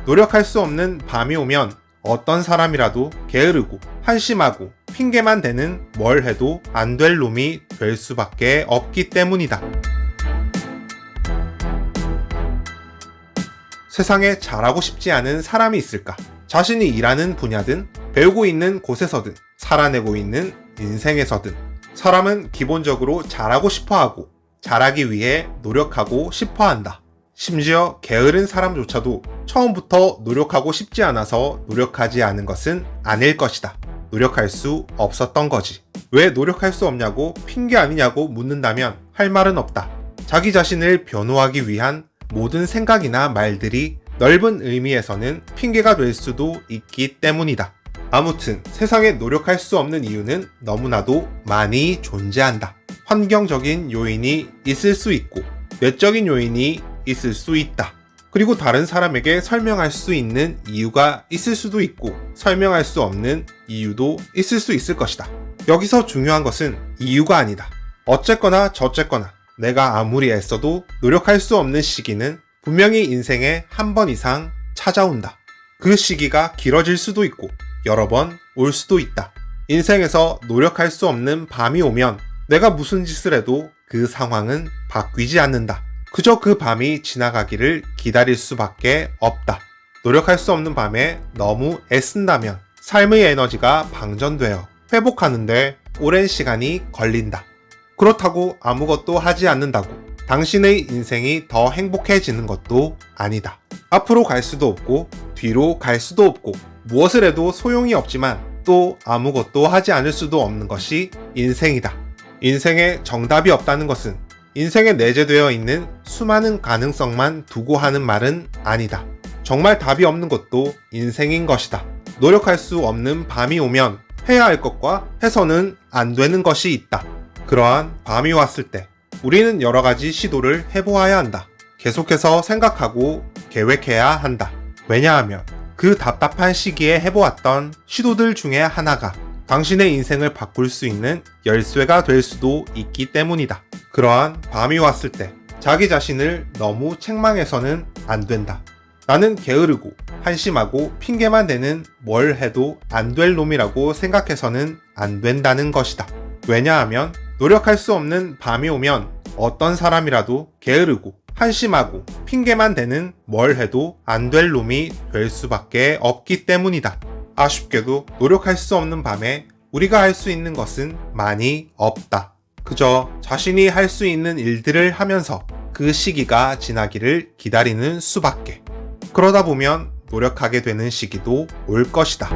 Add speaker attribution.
Speaker 1: 노력할 수 없는 밤이 오면 어떤 사람이라도 게으르고 한심하고 핑계만 대는 뭘 해도 안 될 놈이 될 수밖에 없기 때문이다. 세상에 잘하고 싶지 않은 사람이 있을까? 자신이 일하는 분야든 배우고 있는 곳에서든 살아내고 있는 인생에서든 사람은 기본적으로 잘하고 싶어하고 잘하기 위해 노력하고 싶어한다. 심지어 게으른 사람조차도 처음부터 노력하고 싶지 않아서 노력하지 않은 것은 아닐 것이다. 노력할 수 없었던 거지. 왜 노력할 수 없냐고 핑계 아니냐고 묻는다면 할 말은 없다. 자기 자신을 변호하기 위한 모든 생각이나 말들이 넓은 의미에서는 핑계가 될 수도 있기 때문이다. 아무튼 세상에 노력할 수 없는 이유는 너무나도 많이 존재한다. 환경적인 요인이 있을 수 있고 외적인 요인이 있을 수 있다. 그리고 다른 사람에게 설명할 수 있는 이유가 있을 수도 있고 설명할 수 없는 이유도 있을 수 있을 것이다. 여기서 중요한 것은 이유가 아니다. 어쨌거나 저쨌거나 내가 아무리 애써도 노력할 수 없는 시기는 분명히 인생에 한 번 이상 찾아온다. 그 시기가 길어질 수도 있고 여러 번 올 수도 있다. 인생에서 노력할 수 없는 밤이 오면 내가 무슨 짓을 해도 그 상황은 바뀌지 않는다. 그저 그 밤이 지나가기를 기다릴 수밖에 없다. 노력할 수 없는 밤에 너무 애쓴다면 삶의 에너지가 방전되어 회복하는데 오랜 시간이 걸린다. 그렇다고 아무것도 하지 않는다고 당신의 인생이 더 행복해지는 것도 아니다. 앞으로 갈 수도 없고 뒤로 갈 수도 없고 무엇을 해도 소용이 없지만 또 아무것도 하지 않을 수도 없는 것이 인생이다. 인생에 정답이 없다는 것은 인생에 내재되어 있는 수많은 가능성만 두고 하는 말은 아니다. 정말 답이 없는 것도 인생인 것이다. 노력할 수 없는 밤이 오면 해야 할 것과 해서는 안 되는 것이 있다. 그러한 밤이 왔을 때 우리는 여러 가지 시도를 해보아야 한다. 계속해서 생각하고 계획해야 한다. 왜냐하면 그 답답한 시기에 해보았던 시도들 중에 하나가 당신의 인생을 바꿀 수 있는 열쇠가 될 수도 있기 때문이다. 그러한 밤이 왔을 때 자기 자신을 너무 책망해서는 안 된다. 나는 게으르고 한심하고 핑계만 대는 뭘 해도 안 될 놈이라고 생각해서는 안 된다는 것이다. 왜냐하면 노력할 수 없는 밤이 오면 어떤 사람이라도 게으르고 한심하고 핑계만 대는 뭘 해도 안 될 놈이 될 수밖에 없기 때문이다. 아쉽게도 노력할 수 없는 밤에 우리가 할 수 있는 것은 많이 없다. 그저 자신이 할 수 있는 일들을 하면서 그 시기가 지나기를 기다리는 수밖에. 그러다 보면 노력하게 되는 시기도 올 것이다.